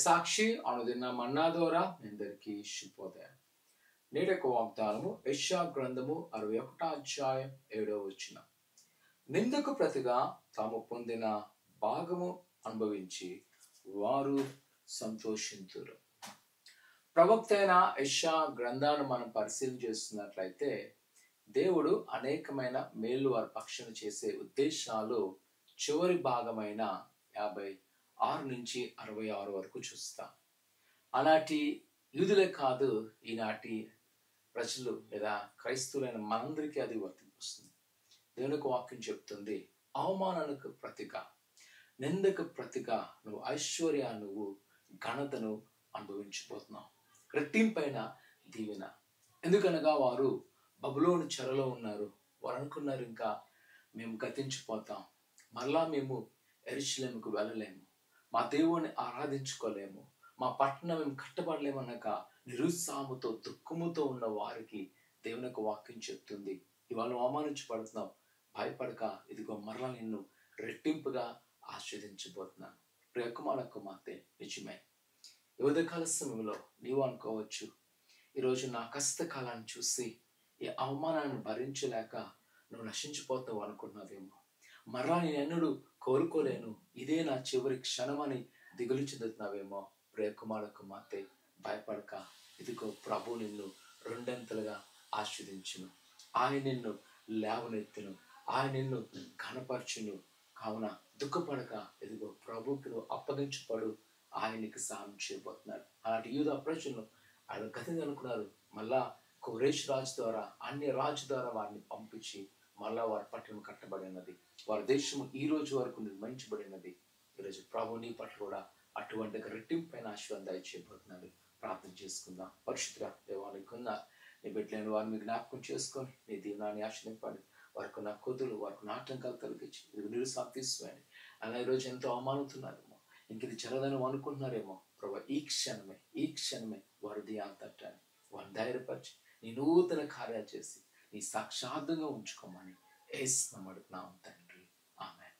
సాక్షి అనుదిన మన్నా ద్వారా మీ అందరికీ శుభోదయం. నేటి వాగ్దానము యెషయా గ్రంథము 61వ అధ్యాయం 7వ వచనం. నిందకు ప్రతిగా తాము పొందిన భాగము అనుభవించి వారు సంతోషింతురు. ప్రవక్త అయిన యెషయా గ్రంథాన్ని మనం పరిశీలన చేస్తున్నట్లయితే దేవుడు అనేకమైన మేలు వారి పక్షాన చేసే ఉద్దేశాలు చివరి భాగమైన 56 నుంచి 66 వరకు చూస్తాం. అలాంటి యూదులే కాదు, ఈనాటి ప్రజలు లేదా క్రైస్తవులైన మనందరికీ అది వర్తిస్తుంది. దేవునికి వాక్యం చెప్తుంది, అవమానానికి ప్రతిగా, నిందకు ప్రతిగా నువ్వు ఐశ్వర్యాన్ని, నువ్వు ఘనతను అనుభవించబోతున్నావు. రెట్టింపైన దీవెన. ఎందుకనగా వారు బబులోను చెరలో ఉన్నారు. వారు అనుకున్నారు, ఇంకా మేము గతించిపోతాం, మరలా మేము యెరూషలేముకు వెళ్ళలేము, మా దేవుని ఆరాధించుకోలేము, మా పట్టణం మేము కట్టబడలేమన్నాక నిరుత్సాహముతో దుఃఖముతో ఉన్న వారికి దేవుని యొక్క వాక్యం చెప్తుంది, ఇవాళ అవమానించబడుతున్నావు, భయపడక, ఇదిగో మరలా నిన్ను రెట్టింపుగా ఆస్వాదించబోతున్నాను. ప్రియ కుమార కుమార్తె, నిజమే ఈ ఉదయకాల సమయంలో నీవు అనుకోవచ్చు, ఈరోజు నా కష్టకాలాన్ని చూసి ఈ అవమానాన్ని భరించలేక నువ్వు నశించిపోతావు అనుకున్నావేమో, మరలా నేను ఎన్నడూ కోరుకోలేను, ఇదే నా చివరి క్షణమని దిగులు చెందుతున్నావేమో. ప్రియ కుమార కుమార్తె, భయపడక, ఇదిగో ప్రభు నిన్ను రెండంతలుగా ఆస్వాదించును, ఆయన నిన్ను లేవనెత్తును, ఆయన నిన్ను ఘనపరచును. కావున దుఃఖపడక, ఇదిగో ప్రభుకి నువ్వు అప్పగించబడు, ఆయనకి సాయం చేయబోతున్నాడు. అలాంటి యూదా ప్రజలను ఆయన గతిని అనుకున్నారు, మళ్ళా కోరేష్ రాజు ద్వారా, అన్య రాజు ద్వారా వారిని పంపించి మళ్ళా వారి పట్టణం కట్టబడినది, వారి దేశము ఈ రోజు వరకు నిర్మించబడినది. ఈరోజు ప్రభు నీ పట్ల కూడా అటువంటి రెట్టింపైన ఆశీర్వాదం దయచేయబోతున్నాడు. ప్రార్థన చేసుకుందాం. పరిశుద్ధ దేవానికి ఉన్న నీ బిడ్డలైన వారిని జ్ఞాపకం చేసుకొని నీ దీనాన్ని ఆశ్రయింపండి. వారికి నా కొదులు, వారికి ఆటంకాలు కలిగించి ఇది నిరుసాధిస్తాయని అలా ఈరోజు ఎంతో అవమానుతున్నారేమో, ఇంక ఇది జరగదని అనుకుంటున్నారేమో. ప్రభు ఈ క్షణమే వారి దియాన్ని తట్టని, వారిని ధైర్యపరిచి నీ నూతన కార్యాలు చేసి నీ సాక్షాత్తుగా ఉంచుకోమని యేసునామమున అడుగుతున్నాము తండ్రి, ఆమేన్.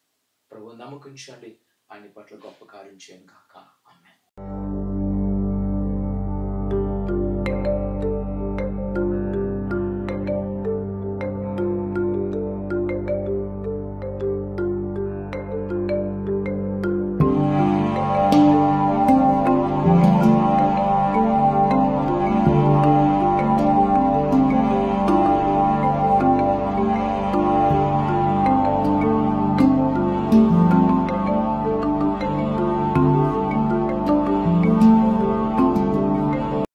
ప్రభు నమ్మకించండి, ఆయన పట్ల గొప్ప కార్యం చేయను గాక.